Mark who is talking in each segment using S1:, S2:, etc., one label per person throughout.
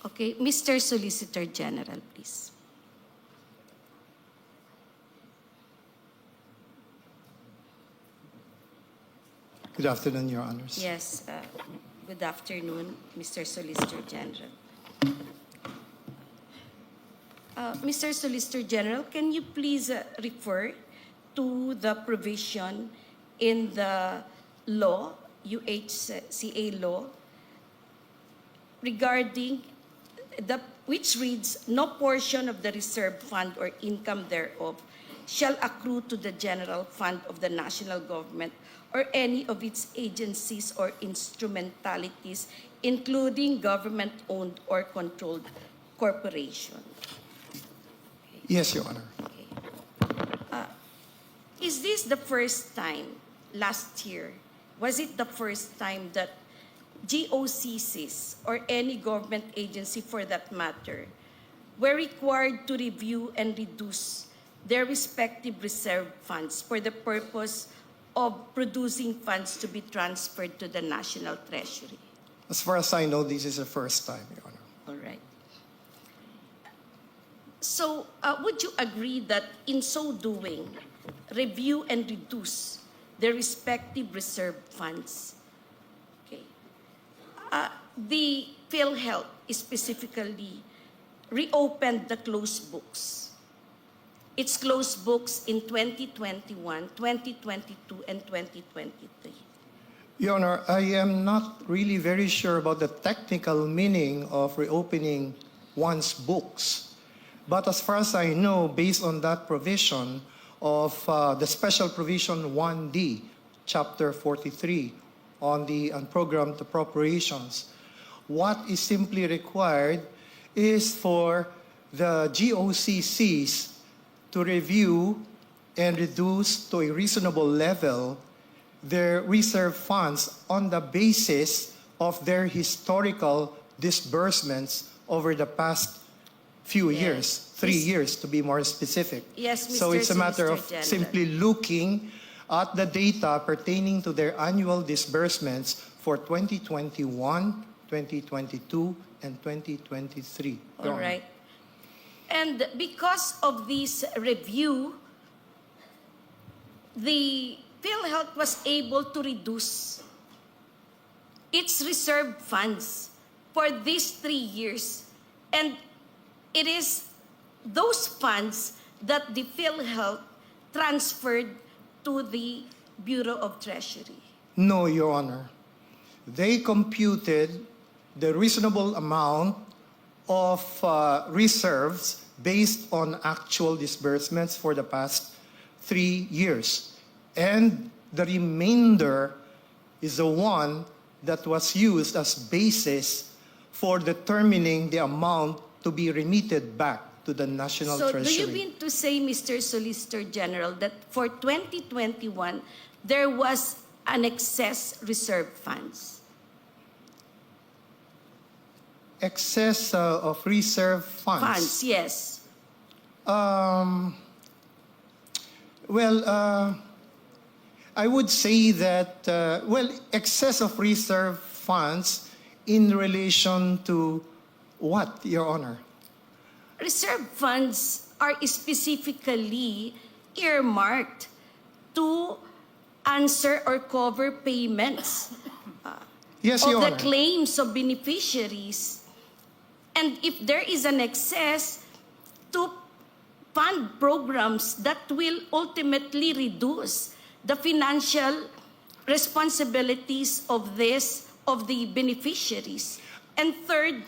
S1: Okay, Mr. Solicitor General, please.
S2: Good afternoon, Your Honors.
S1: Yes, good afternoon, Mr. Solicitor General. Mr. Solicitor General, can you please refer to the provision in the law, UHCA law, regarding which reads, no portion of the reserve fund or income thereof shall accrue to the general fund of the national government or any of its agencies or instrumentalities, including government-owned or controlled corporation.
S2: Yes, Your Honor.
S1: Okay. Is this the first time, last year, was it the first time that GOCCs or any government agency for that matter were required to review and reduce their respective reserve funds for the purpose of producing funds to be transferred to the National Treasury?
S2: As far as I know, this is the first time, Your Honor.
S1: All right. So, would you agree that in so doing, review and reduce their respective reserve funds? Okay. The PhilHealth specifically reopened the closed books. Its closed books in 2021, 2022, and 2023.
S2: Your Honor, I am not really very sure about the technical meaning of reopening one's books. But as far as I know, based on that provision of the special provision 1D, Chapter 43, on the unprogrammed appropriations, what is simply required is for the GOCCs to review and reduce to a reasonable level their reserve funds on the basis of their historical disbursements over the past few years, 3 years to be more specific.
S1: Yes, Mr.
S2: So it's a matter of
S1: Solicitor General.
S2: simply looking at the data pertaining to their annual disbursements for 2021, 2022, and 2023.
S1: All right. And because of this review, the PhilHealth was able to reduce its reserve funds for these 3 years. And it is those funds that the PhilHealth transferred to the Bureau of Treasury.
S2: No, Your Honor. They computed the reasonable amount of reserves based on actual disbursements for the past 3 years. And the remainder is the one that was used as basis for determining the amount to be remitted back to the National Treasury.
S1: So do you mean to say, Mr. Solicitor General, that for 2021, there was an excess reserve funds?
S2: Excess of reserve funds?
S1: Funds, yes.
S2: I would say that, excess of reserve funds in relation to what, Your Honor?
S1: Reserve funds are specifically earmarked to answer or cover payments
S2: Yes,
S1: of
S2: Your
S1: the
S2: Honor.
S1: claims of beneficiaries. And if there is an excess, to fund programs that will ultimately reduce the financial responsibilities of the beneficiaries. And third,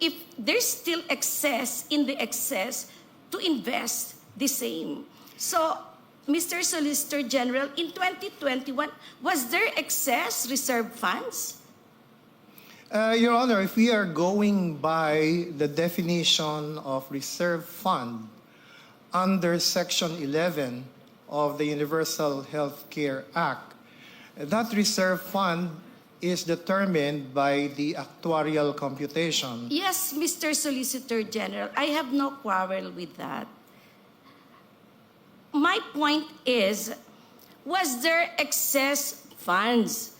S1: if there's still excess in the excess, to invest the same. So, Mr. Solicitor General, in 2021, was there excess reserve funds?
S2: Your Honor, if we are going by the definition of reserve fund under Section 11 of the Universal Health Care Act, that reserve fund is determined by the actuarial computation.
S1: Yes, Mr. Solicitor General, I have no quarrel with that. My point is, was there excess funds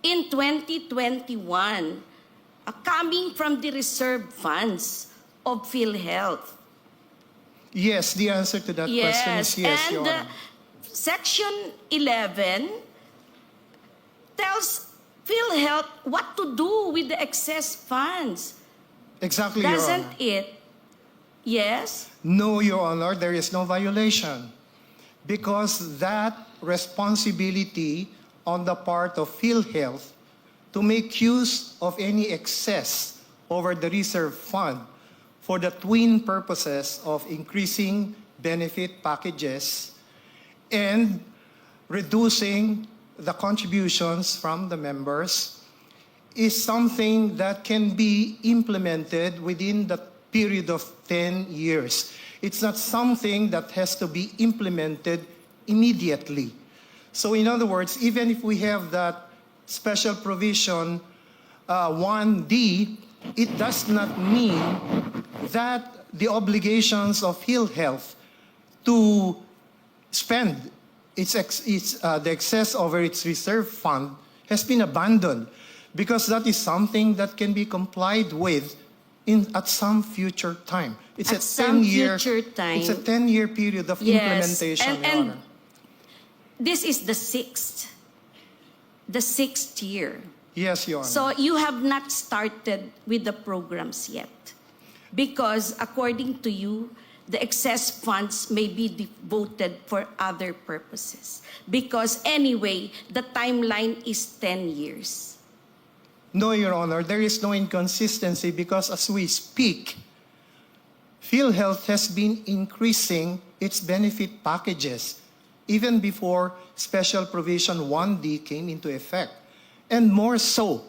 S1: in 2021 coming from the reserve funds of PhilHealth.
S2: Yes, the answer to that question is yes, Your
S1: and
S2: Honor.
S1: Section 11 tells PhilHealth what to do with the excess funds.
S2: Exactly, Your
S1: Doesn't
S2: Honor.
S1: it? Yes?
S2: No, Your Honor, there is no violation because that responsibility on the part of PhilHealth to make use of any excess over the reserve fund for the twin purposes of increasing benefit packages and reducing the contributions from the members is something that can be implemented within the period of 10 years. It's not something that has to be implemented immediately. So in other words, even if we have that special provision 1D, it does not mean that the obligations of PhilHealth to spend the excess over its reserve fund has been abandoned because that is something that can be complied with at some future time. It's
S1: At
S2: a
S1: some
S2: 10-year
S1: future time.
S2: It's a 10-year period of
S1: Yes,
S2: implementation, Your
S1: and
S2: Honor.
S1: this is the sixth year.
S2: Yes, Your Honor.
S1: So you have not started with the programs yet. Because according to you, the excess funds may be devoted for other purposes. Because anyway, the timeline is 10 years.
S2: No, Your Honor, there is no inconsistency because as we speak, PhilHealth has been increasing its benefit packages even before Special Provision 1D came into effect. And more so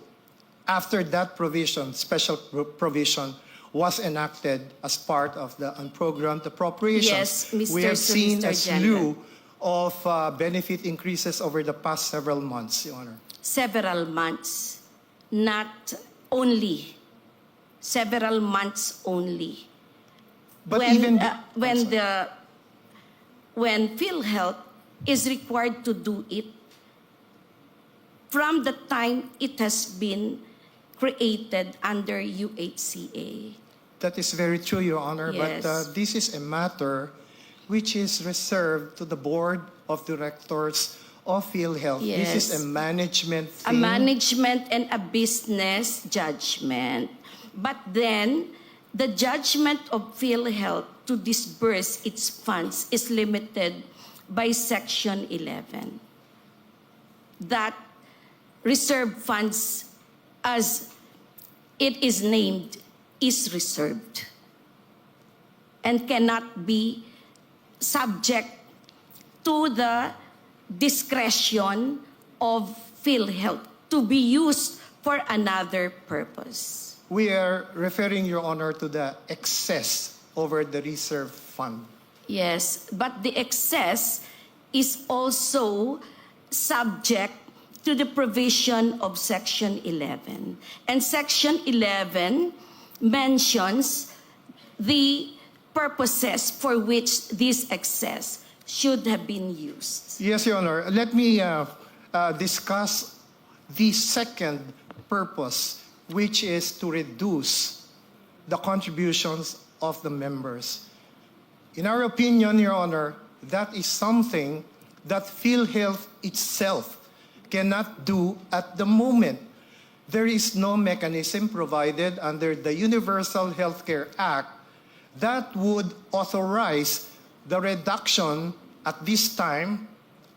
S2: after that provision, special provision, was enacted as part of the unprogrammed appropriations.
S1: Yes, Mr.
S2: We have seen
S1: Solicitor
S2: a
S1: General.
S2: slew of benefit increases over the past several months, Your Honor.
S1: Several months, not only. Several months only.
S2: But
S1: when,
S2: even
S1: when PhilHealth is required to do it from the time it has been created under UHCA.
S2: That is very true, Your Honor,
S1: Yes.
S2: but this is a matter which is reserved to the Board of Directors of PhilHealth.
S1: Yes.
S2: This is a management
S1: A
S2: thing.
S1: management and a business judgment. But then, the judgment of PhilHealth to disburse its funds is limited by Section 11. That reserve funds, as it is named, is reserved and cannot be subject to the discretion of PhilHealth to be used for another purpose.
S2: We are referring, Your Honor, to the excess over the reserve fund.
S1: Yes, but the excess is also subject to the provision of Section 11. And Section 11 mentions the purposes for which this excess should have been used.
S2: Yes, Your Honor. Let me discuss the second purpose, which is to reduce the contributions of the members. In our opinion, Your Honor, that is something that PhilHealth itself cannot do at the moment. There is no mechanism provided under the Universal Healthcare Act that would authorize the reduction at this time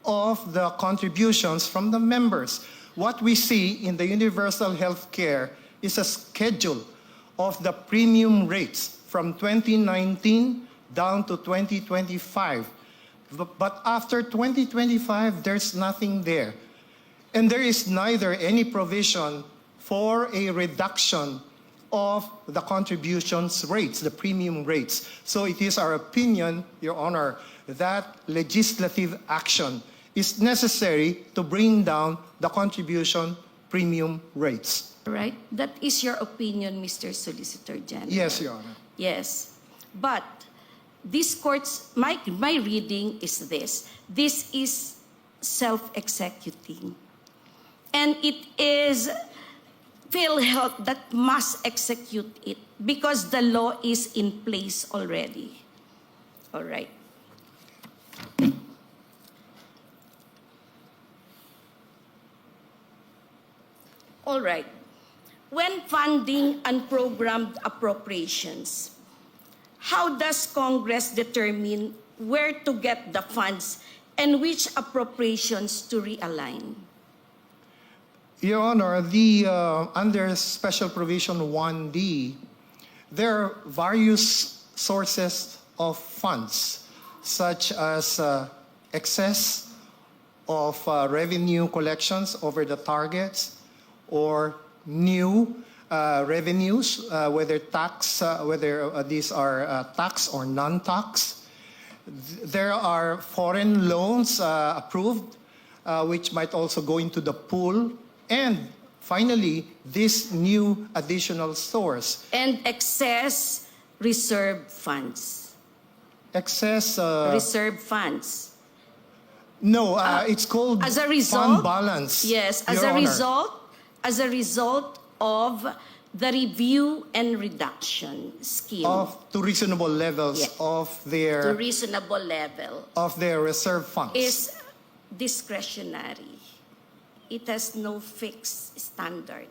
S2: of the contributions from the members. What we see in the Universal Healthcare is a schedule of the premium rates from 2019 down to 2025. But after 2025, there's nothing there. And there is neither any provision for a reduction of the contributions rates, the premium rates. So it is our opinion, Your Honor, that legislative action is necessary to bring down the contribution premium rates.
S1: Right? That is your opinion, Mr. Solicitor General.
S2: Yes, Your Honor.
S1: Yes. But this court's, my reading is this. This is self-executing. And it is PhilHealth that must execute it because the law is in place already. All right. All right. When funding unprogrammed appropriations, how does Congress determine where to get the funds and which appropriations to realign?
S2: Your Honor, under Special Provision 1D, there are various sources of funds, such as excess of revenue collections over the targets, or new revenues, whether these are tax or non-tax. There are foreign loans approved, which might also go into the pool. And finally, this new additional source.
S1: And excess reserve funds.
S2: Excess...
S1: reserve funds.
S2: No, it's called
S1: as a result,
S2: fund balance.
S1: Yes,
S2: Your Honor.
S1: As a result of the review and reduction scheme.
S2: To reasonable levels
S1: Yeah.
S2: of their...
S1: To reasonable level.
S2: Of their reserve funds.
S1: Is discretionary. It has no fixed standard.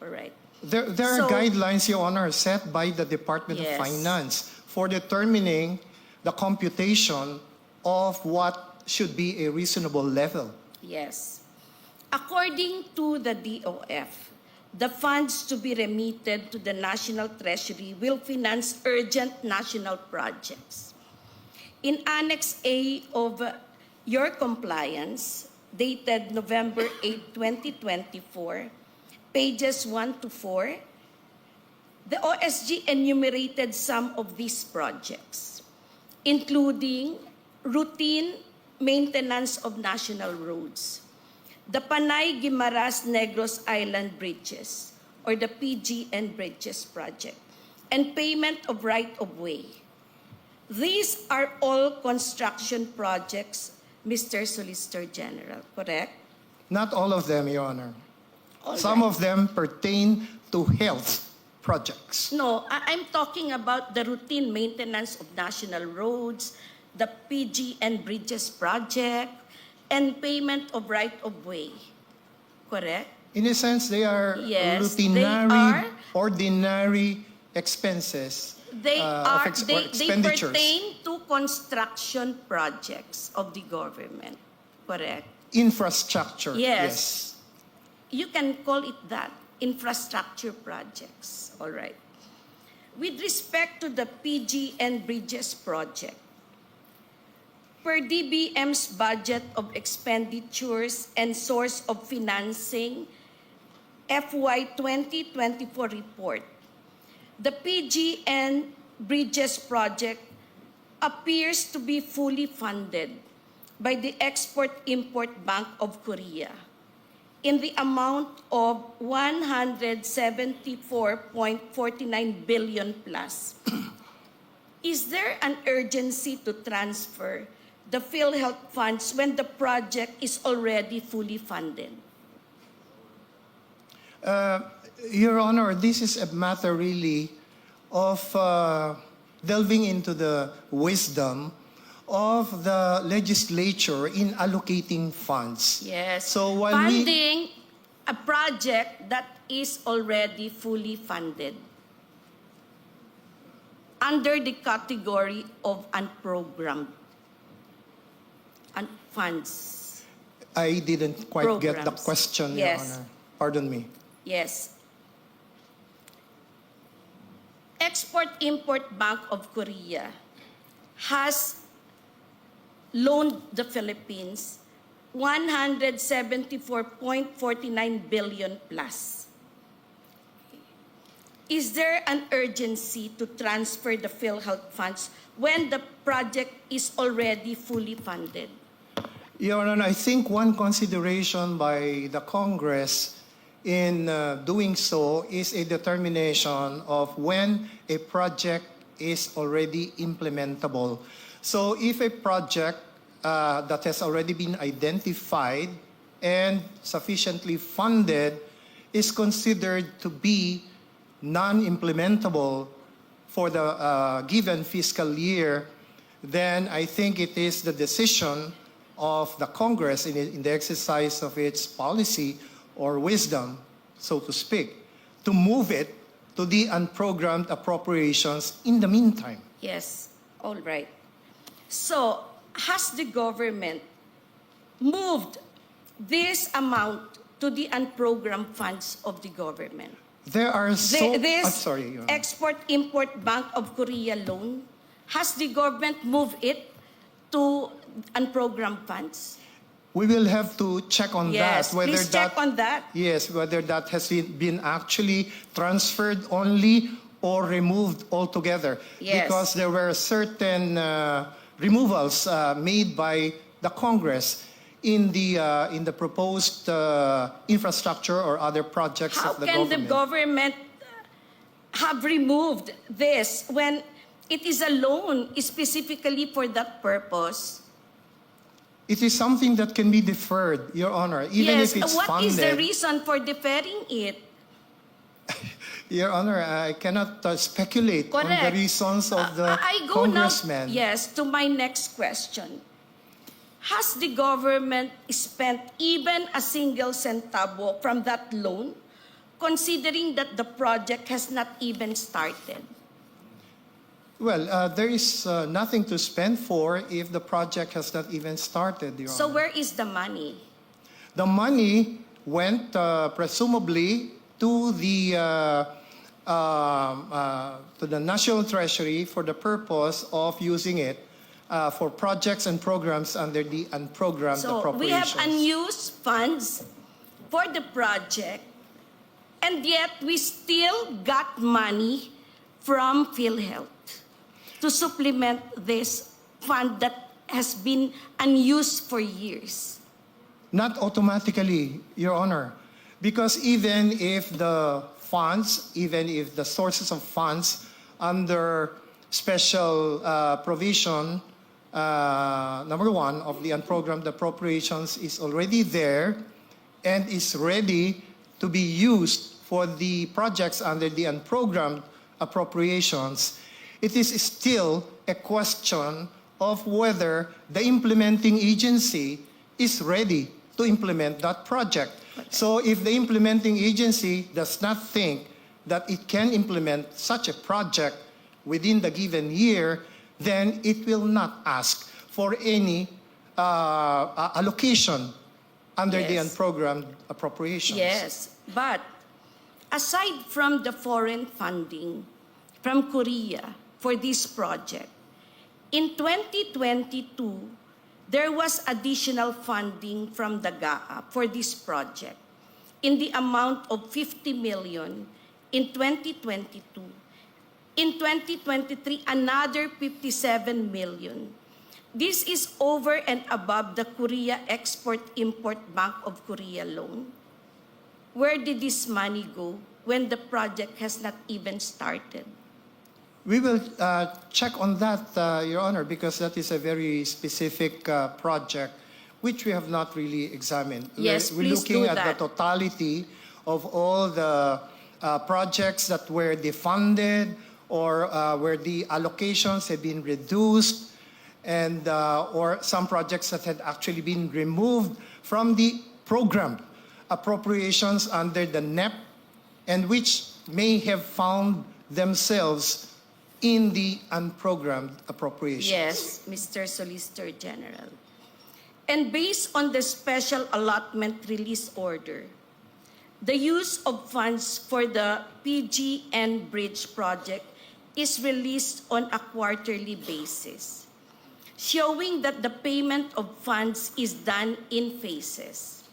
S1: All right.
S2: There are guidelines, Your Honor, set by the Department
S1: Yes.
S2: of Finance for determining the computation of what should be a reasonable level.
S1: Yes. According to the DOF, the funds to be remitted to the National Treasury will finance urgent national projects. In Annex A of your compliance, dated November 8, 2024, pages 1 to 4, the OSG enumerated some of these projects, including routine maintenance of national roads, the Panay-Guimaras-Negros Island Bridges, or the PGN Bridges project, and payment of right-of-way. These are all construction projects, Mr. Solicitor General, correct?
S2: Not all of them, Your Honor.
S1: All
S2: Some
S1: right.
S2: of them pertain to health projects.
S1: No, I'm talking about the routine maintenance of national roads, the PGN Bridges project, and payment of right-of-way. Correct?
S2: In a sense, they are
S1: Yes,
S2: routinary,
S1: they are.
S2: ordinary expenses.
S1: They
S2: or
S1: they
S2: expenditures.
S1: pertain to construction projects of the government. Correct?
S2: Infrastructure.
S1: Yes. You can call it that, infrastructure projects. All right. With respect to the PGN Bridges project, per DBM's budget of expenditures and source of financing, FY 2024 report, the PGN Bridges project appears to be fully funded by the Export-Import Bank of Korea in the amount of 174.49 billion plus. Is there an urgency to transfer the PhilHealth funds when the project is already fully funded?
S2: Your Honor, this is a matter really of delving into the wisdom of the legislature in allocating funds.
S1: Yes.
S2: So while
S1: funding a project that is already fully funded under the category of unprogrammed funds.
S2: I didn't quite get the
S1: Programs.
S2: question,
S1: Yes.
S2: Your Honor. Pardon me.
S1: Yes. Export-Import Bank of Korea has loaned the Philippines 174.49 billion plus. Is there an urgency to transfer the PhilHealth funds when the project is already fully funded?
S2: Your Honor, I think one consideration by the Congress in doing so is a determination of when a project is already implementable. So if a project that has already been identified and sufficiently funded is considered to be non-implementable for the given fiscal year, then I think it is the decision of the Congress in the exercise of its policy or wisdom, so to speak, to move it to the unprogrammed appropriations in the meantime.
S1: Yes, all right. So, has the government moved this amount to the unprogrammed funds of the government?
S2: There are so...
S1: This
S2: sorry, Your Honor.
S1: Export-Import Bank of Korea loan, has the government moved it to unprogrammed funds?
S2: We will have to check on
S1: Yes,
S2: that.
S1: please check on that.
S2: Yes, whether that has been actually transferred only or removed altogether.
S1: Yes.
S2: Because there were certain removals made by the Congress in the proposed infrastructure or other projects
S1: How
S2: of the
S1: can
S2: government.
S1: the government have removed this when it is a loan specifically for that purpose?
S2: It is something that can be deferred, Your Honor, even
S1: Yes,
S2: if it's
S1: what
S2: funded.
S1: is the reason for deferring it?
S2: Your Honor, I cannot speculate on the
S1: Correct.
S2: reasons of the
S1: I go
S2: congressman.
S1: now, yes, to my next question. Has the government spent even a single centavo from that loan, considering that the project has not even started?
S2: Well, there is nothing to spend for if the project has not even started, Your
S1: So
S2: Honor.
S1: where is the money?
S2: The money went presumably to the National Treasury for the purpose of using it for projects and programs under the unprogrammed
S1: So we have
S2: appropriations.
S1: unused funds for the project, and yet we still got money from PhilHealth to supplement this fund that has been unused for years.
S2: Not automatically, Your Honor, because even if the funds, even if the sources of funds under special provision number 1 of the unprogrammed appropriations is already there and is ready to be used for the projects under the unprogrammed appropriations, it is still a question of whether the implementing agency is ready to implement that project. So if the implementing agency does not think that it can implement such a project within the given year, then it will not ask for any allocation under the
S1: Yes.
S2: unprogrammed appropriations.
S1: Yes, but aside from the foreign funding from Korea for this project, in 2022, there was additional funding from the GAA for this project in the amount of 50 million in 2022. In 2023, another 57 million. This is over and above the Korea Export-Import Bank of Korea loan. Where did this money go when the project has not even started?
S2: We will check on that, Your Honor, because that is a very specific project which we have not really examined.
S1: Yes,
S2: we're
S1: please
S2: looking
S1: do
S2: at
S1: that.
S2: the totality of all the projects that were defunded or where the allocations have been reduced, and or some projects that had actually been removed from the programmed appropriations under the NEP, and which may have found themselves in the unprogrammed appropriations.
S1: Yes, Mr. Solicitor General. And based on the special allotment release order, the use of funds for the PGN Bridge project is released on a quarterly basis, showing that the payment of funds is done in phases.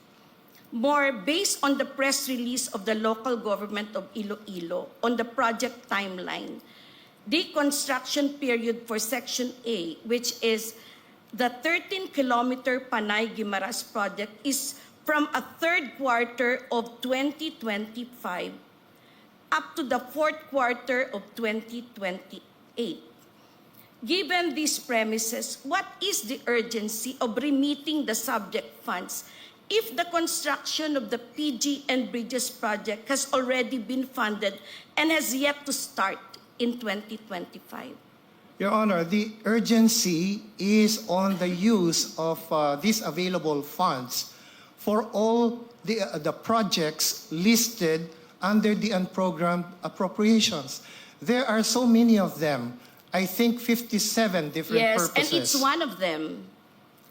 S1: More, based on the press release of the local government of Iloilo on the project timeline, the construction period for Section A, which is the 13-kilometer Panay-Guimaras project, is from a third quarter of 2025 up to the fourth quarter of 2028. Given these premises, what is the urgency of remitting the subject funds if the construction of the PG and Bridges project has already been funded and has yet to start in 2025?
S2: Your Honor, the urgency is on the use of these available funds for all the projects listed under the unprogrammed appropriations. There are so many of them. I think 57 different
S1: Yes,
S2: purposes.
S1: and it's one of them.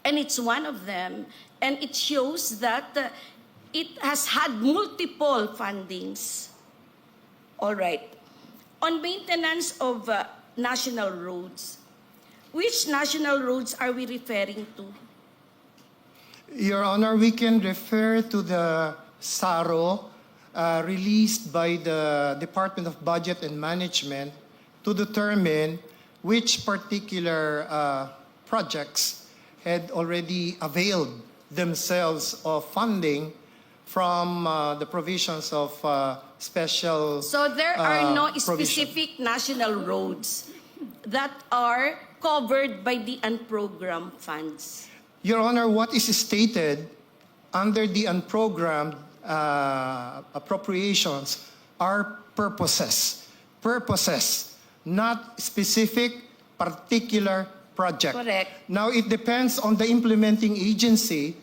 S1: And it's one of them. And it shows that it has had multiple fundings. All right. On maintenance of national roads, which national roads are we referring to?
S2: Your Honor, we can refer to the SARO released by the Department of Budget and Management to determine which particular projects had already availed themselves of funding from the provisions of special
S1: So there are no
S2: provision.
S1: specific national roads that are covered by the unprogrammed funds.
S2: Your Honor, what is stated under the unprogrammed appropriations are purposes. Purposes, not specific particular project.
S1: Correct.
S2: Now, it depends on the implementing agency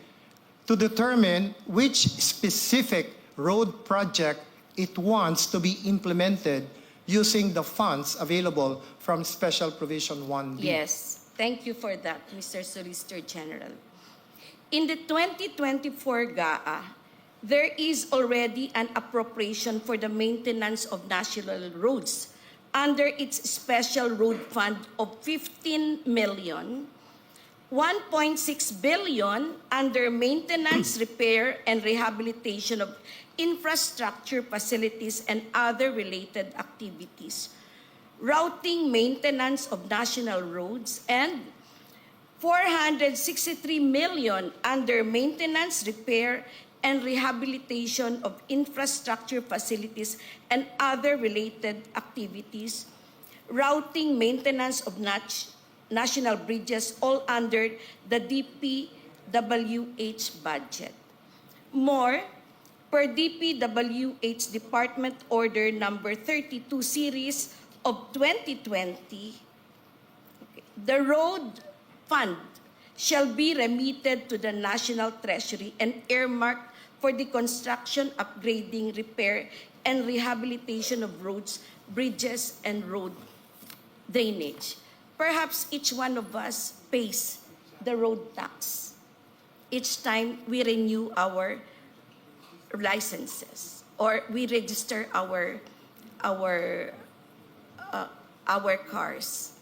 S2: to determine which specific road project it wants to be implemented using the funds available from Special Provision 1B.
S1: Yes, thank you for that, Mr. Solicitor General. In the 2024 GAA, there is already an appropriation for the maintenance of national roads under its special road fund of 15 million, 1.6 billion under maintenance, repair, and rehabilitation of infrastructure facilities and other related activities, routing maintenance of national roads, and 463 million under maintenance, repair, and rehabilitation of infrastructure facilities and other related activities, routing maintenance of national bridges, all under the DPWH budget. More, per DPWH Department Order Number 32 Series of 2020, the road fund shall be remitted to the National Treasury and earmarked for the construction, upgrading, repair, and rehabilitation of roads, bridges, and road drainage. Perhaps each one of us pays the road tax each time we renew our licenses or we register our cars.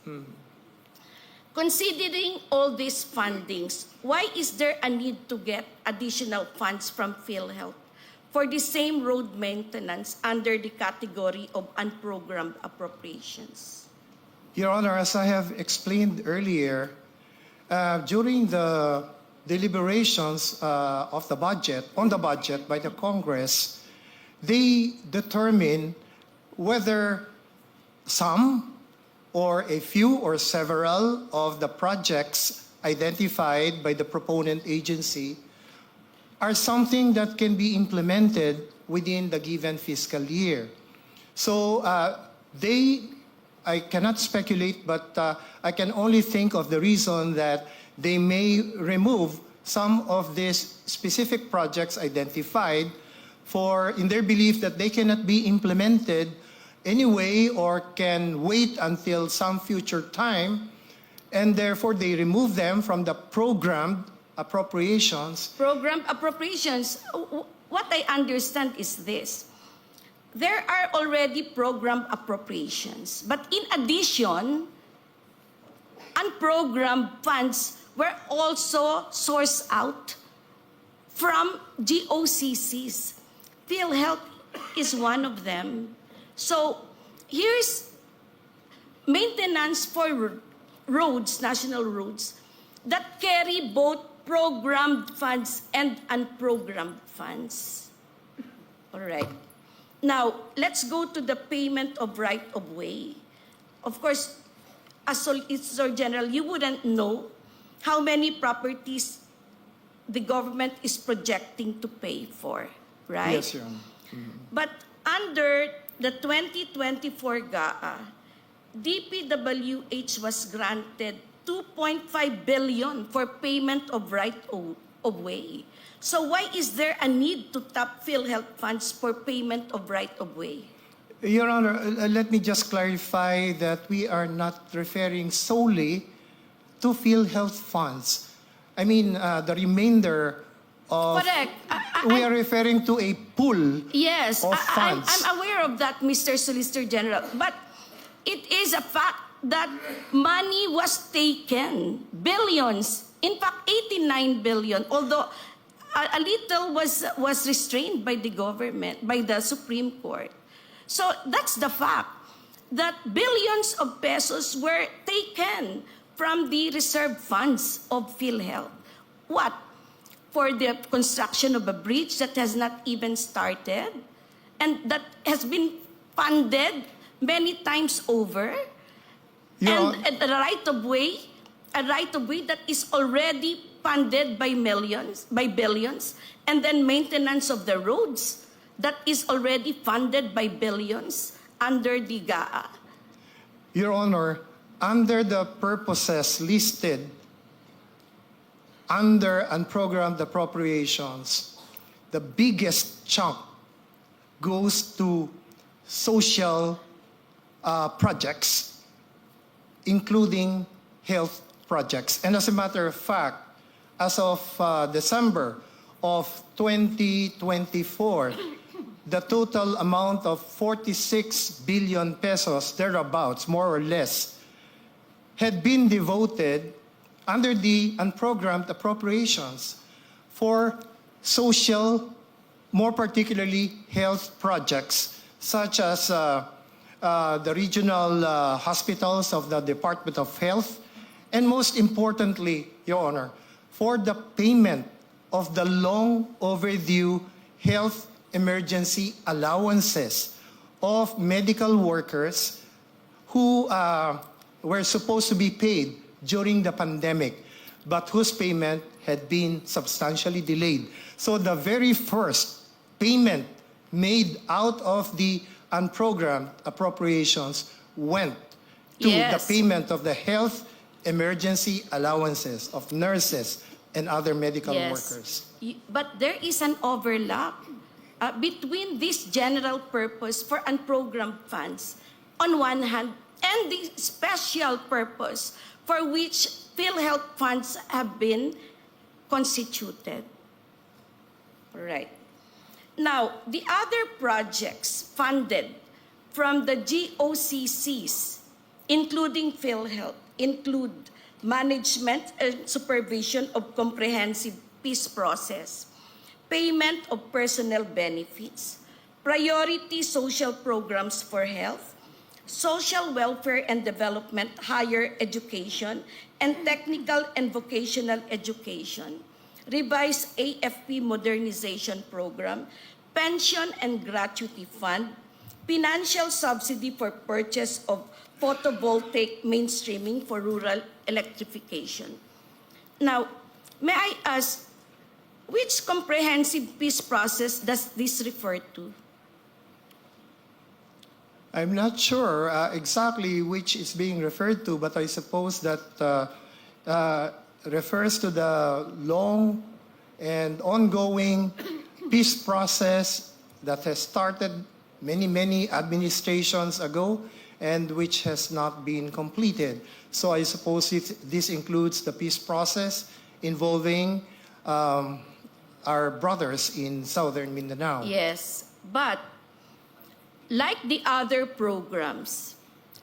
S1: Considering all these fundings, why is there a need to get additional funds from PhilHealth for the same road maintenance under the category of unprogrammed appropriations?
S2: Your Honor, as I have explained earlier, during the deliberations of the budget, on the budget by the Congress, they determine whether some or a few or several of the projects identified by the proponent agency are something that can be implemented within the given fiscal year. So I cannot speculate, but I can only think of the reason that they may remove some of these specific projects identified in their belief that they cannot be implemented anyway or can wait until some future time, and therefore they remove them from the programmed appropriations.
S1: Programmed appropriations, what I understand is this. There are already programmed appropriations, but in addition, unprogrammed funds were also sourced out from GOCCs. PhilHealth is one of them. So here's maintenance for roads, national roads, that carry both programmed funds and unprogrammed funds. All right. Now, let's go to the payment of right-of-way. Of course, as Solicitor General, you wouldn't know how many properties the government is projecting to pay for, right?
S2: Yes, Your Honor.
S1: But under the 2024 GAA, DPWH was granted 2.5 billion for payment of right of way. So why is there a need to tap PhilHealth funds for payment of right of way?
S2: Your Honor, let me just clarify that we are not referring solely to PhilHealth funds. I mean, the remainder of...
S1: Correct.
S2: We are referring to a pool
S1: Yes,
S2: of funds.
S1: I'm aware of that, Mr. Solicitor General. But it is a fact that money was taken, billions, in fact, 89 billion, although a little was restrained by the government, by the Supreme Court. So that's the fact that billions of pesos were taken from the reserve funds of PhilHealth. What? For the construction of a bridge that has not even started and that has been funded many times over? And a right of way that is already funded by millions, by billions, and then maintenance of the roads that is already funded by billions under the GAA.
S2: Your Honor, under the purposes listed under unprogrammed appropriations, the biggest chunk goes to social projects, including health projects. And as a matter of fact, as of December of 2024, the total amount of 46 billion pesos, thereabouts, more or less, had been devoted under the unprogrammed appropriations for social, more particularly health projects, such as the regional hospitals of the Department of Health, and most importantly, Your Honor, for the payment of the long overdue health emergency allowances of medical workers who were supposed to be paid during the pandemic, but whose payment had been substantially delayed. So the very first payment made out of the unprogrammed appropriations went to the payment of the health emergency allowances of nurses and other medical workers.
S1: But there is an overlap between this general purpose for unprogrammed funds on one hand and the special purpose for which PhilHealth funds have been constituted. Right. Now, the other projects funded from the GOCCs, including PhilHealth, include management and supervision of comprehensive peace process, payment of personnel benefits, priority social programs for health, social welfare and development, higher education, and technical and vocational education, revised AFP modernization program, pension and gratuity fund, financial subsidy for purchase of photovoltaic mainstreaming for rural electrification. Now, may I ask, which comprehensive peace process does this refer to?
S2: I'm not sure exactly which is being referred to, but I suppose that refers to the long and ongoing peace process that has started many administrations ago and which has not been completed. So I suppose this includes the peace process involving our brothers in southern Mindanao.
S1: Yes, but like the other programs,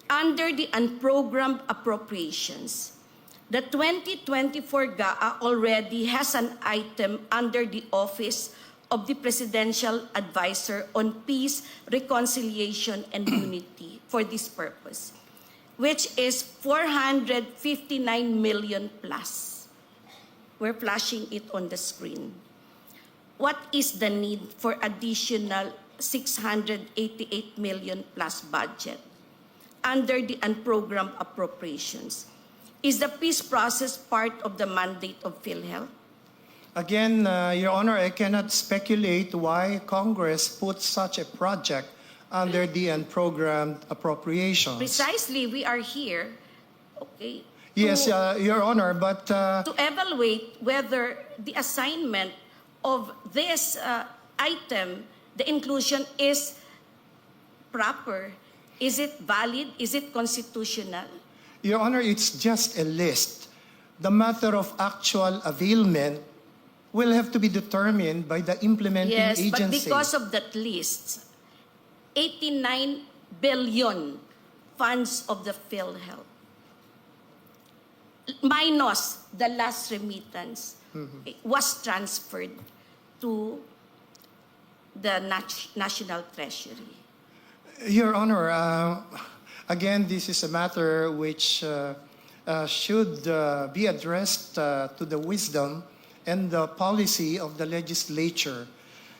S1: under the unprogrammed appropriations, the 2024 GAA already has an item under the Office of the Presidential Advisor on Peace, Reconciliation, and Unity for this purpose, which is 459 million plus. We're flashing it on the screen. What is the need for additional 688 million plus budget under the unprogrammed appropriations? Is the peace process part of the mandate of PhilHealth?
S2: Again, Your Honor, I cannot speculate why Congress put such a project under the unprogrammed appropriations.
S1: Precisely, we are here, okay,
S2: Yes,
S1: to,
S2: Your Honor, but
S1: to evaluate whether the assignment of this item, the inclusion, is proper. Is it valid? Is it constitutional?
S2: Your Honor, it's just a list. The matter of actual availment will have to be determined by the implementing
S1: Yes,
S2: agency.
S1: but because of that list, 89 billion funds of the PhilHealth, minus the last remittance, was transferred to the National Treasury.
S2: Your Honor, again, this is a matter which should be addressed to the wisdom and the policy of the legislature.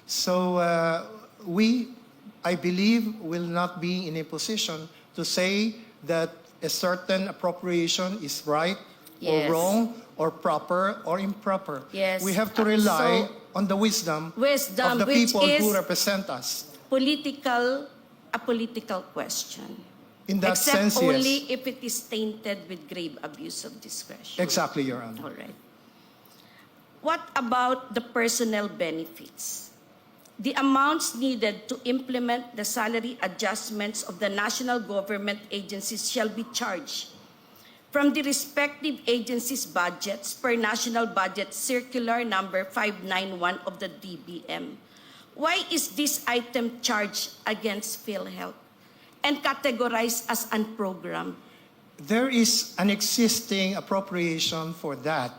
S2: So I believe, will not be in a position to say that a certain appropriation is right
S1: Yes.
S2: or wrong or proper or improper.
S1: Yes.
S2: We have to rely
S1: So,
S2: on the wisdom of the
S1: which
S2: people who
S1: is
S2: represent us.
S1: a political question.
S2: In that
S1: Except
S2: sense,
S1: only
S2: yes.
S1: if it is tainted with grave abuse of discretion.
S2: Exactly, Your Honor.
S1: All right. What about the personnel benefits? The amounts needed to implement the salary adjustments of the national government agencies shall be charged from the respective agencies' budgets per National Budget Circular number 591 of the DBM. Why is this item charged against PhilHealth and categorized as unprogrammed?
S2: There is an existing appropriation for that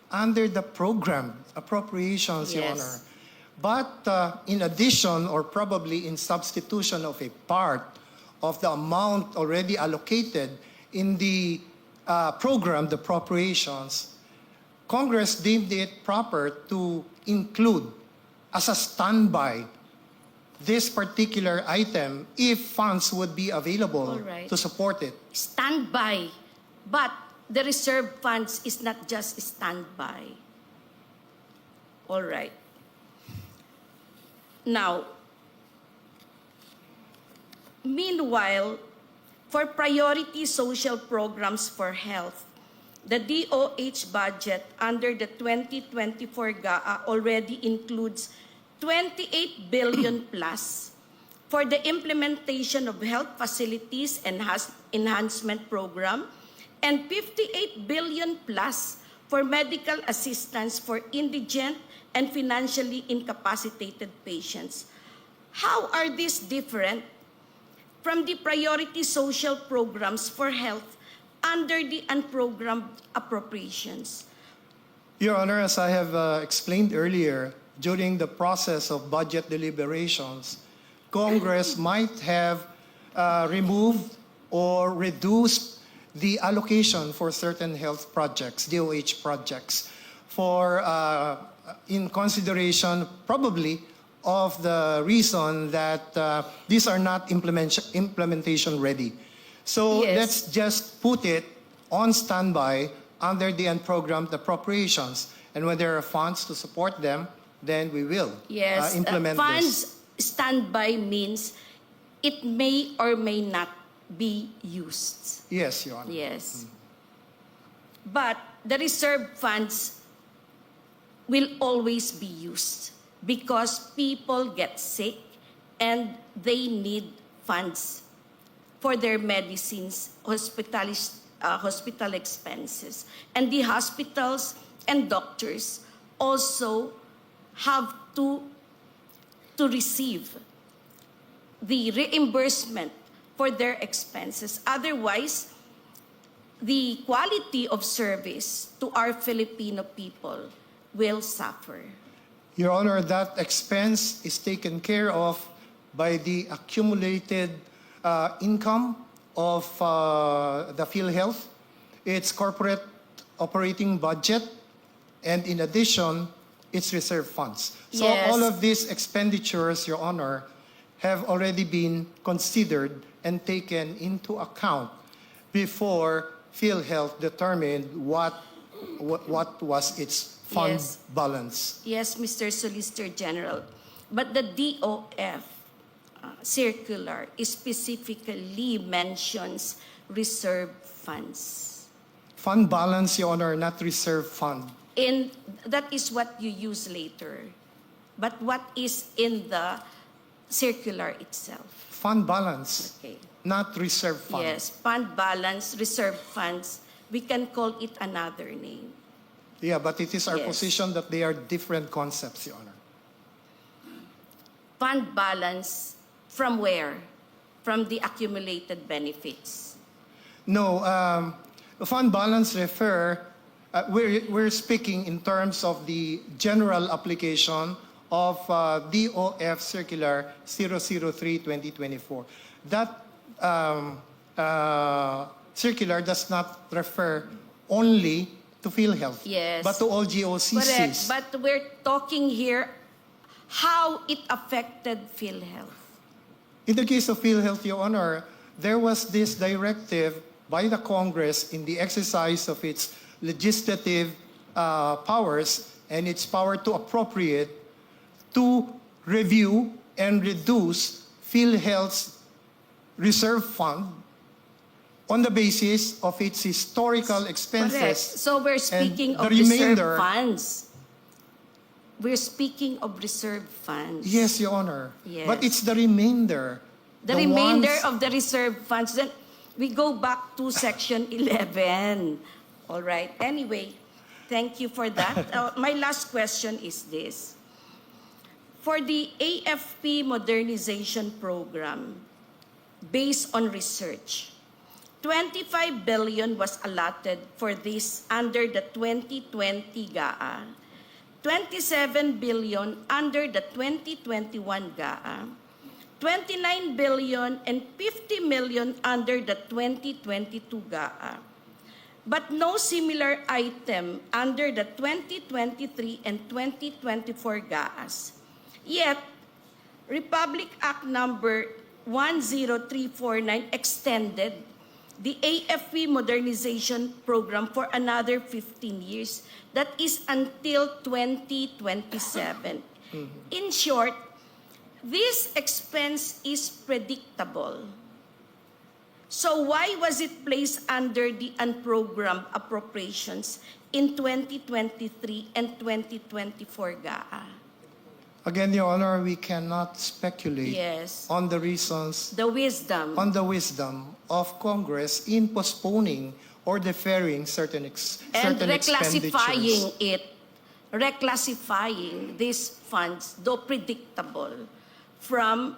S2: under the program appropriations, Your
S1: Yes.
S2: Honor. But in addition, or probably in substitution of a part of the amount already allocated in the program, the appropriations, Congress deemed it proper to include as a standby this particular item if funds would be available
S1: All right.
S2: to support it.
S1: Standby. But the reserve funds is not just standby. All right. Now, meanwhile, for priority social programs for health, the DOH budget under the 2024 GAA already includes 28 billion plus for the implementation of health facilities enhancement program and 58 billion plus for medical assistance for indigent and financially incapacitated patients. How are these different from the priority social programs for health under the unprogrammed appropriations?
S2: Your Honor, as I have explained earlier, during the process of budget deliberations, Congress might have removed or reduced the allocation for certain health projects, DOH projects, for in consideration probably of the reason that these are not implementation ready. So
S1: Yes.
S2: let's just put it on standby under the unprogrammed appropriations. And when there are funds to support them, then we will
S1: Yes,
S2: implement
S1: funds
S2: this.
S1: standby means it may or may not be used.
S2: Yes, Your Honor.
S1: Yes. But the reserve funds will always be used because people get sick and they need funds for their medicines, hospital expenses. And the hospitals and doctors also have to receive the reimbursement for their expenses. Otherwise, the quality of service to our Filipino people will suffer.
S2: Your Honor, that expense is taken care of by the accumulated income of the PhilHealth, its corporate operating budget, and in addition, its reserve funds. So
S1: Yes.
S2: all of these expenditures, Your Honor, have already been considered and taken into account before PhilHealth determined what was its fund
S1: Yes.
S2: balance.
S1: Yes, Mr. Solicitor General. But the DOF circular specifically mentions reserve funds.
S2: Fund balance, Your Honor, not reserve fund.
S1: And that is what you use later. But what is in the circular itself?
S2: Fund balance,
S1: Okay.
S2: not reserve fund.
S1: Yes, fund balance, reserve funds. We can call it another name.
S2: Yeah, but it is our
S1: Yes.
S2: position that they are different concepts, Your Honor.
S1: Fund balance from where? From the accumulated benefits.
S2: No, fund balance we're speaking in terms of the general application of DOF Circular 003-2024. That circular does not refer only to PhilHealth,
S1: Yes.
S2: but to all GOCCs.
S1: Correct. But we're talking here how it affected PhilHealth.
S2: In the case of PhilHealth, Your Honor, there was this directive by the Congress in the exercise of its legislative powers and its power to appropriate to review and reduce PhilHealth's reserve fund on the basis of its historical
S1: Correct.
S2: expenses.
S1: So we're speaking
S2: the
S1: of reserve
S2: remainder-
S1: funds. We're speaking of reserve funds.
S2: Yes, Your Honor.
S1: Yes.
S2: But it's the remainder.
S1: The remainder
S2: ones-
S1: of the reserve funds. Then we go back to Section 11. All right. Anyway, thank you for that. My last question is this. For the AFP modernization program, based on research, 25 billion was allotted for this under the 2020 GAA, 27 billion under the 2021 GAA, 29 billion and 50 million under the 2022 GAA. But no similar item under the 2023 and 2024 GAAs. Yet, Republic Act number 10349 extended the AFP modernization program for another 15 years. That is until 2027. In short, this expense is predictable. So why was it placed under the unprogrammed appropriations in 2023 and 2024 GAA?
S2: Again, Your Honor, we cannot speculate
S1: Yes.
S2: on the reasons,
S1: The wisdom.
S2: on the wisdom of Congress in postponing or deferring certain
S1: And
S2: expenditures.
S1: reclassifying these funds, though predictable, from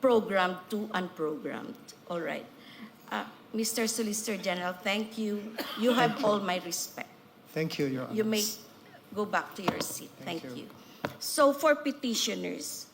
S1: programmed to unprogrammed. All right. Mr. Solicitor General, thank you. You have all my respect.
S2: Thank you, Your Honor.
S1: You may go back to your seat. Thank
S2: Thank
S1: you.
S2: you.
S1: So for petitioners,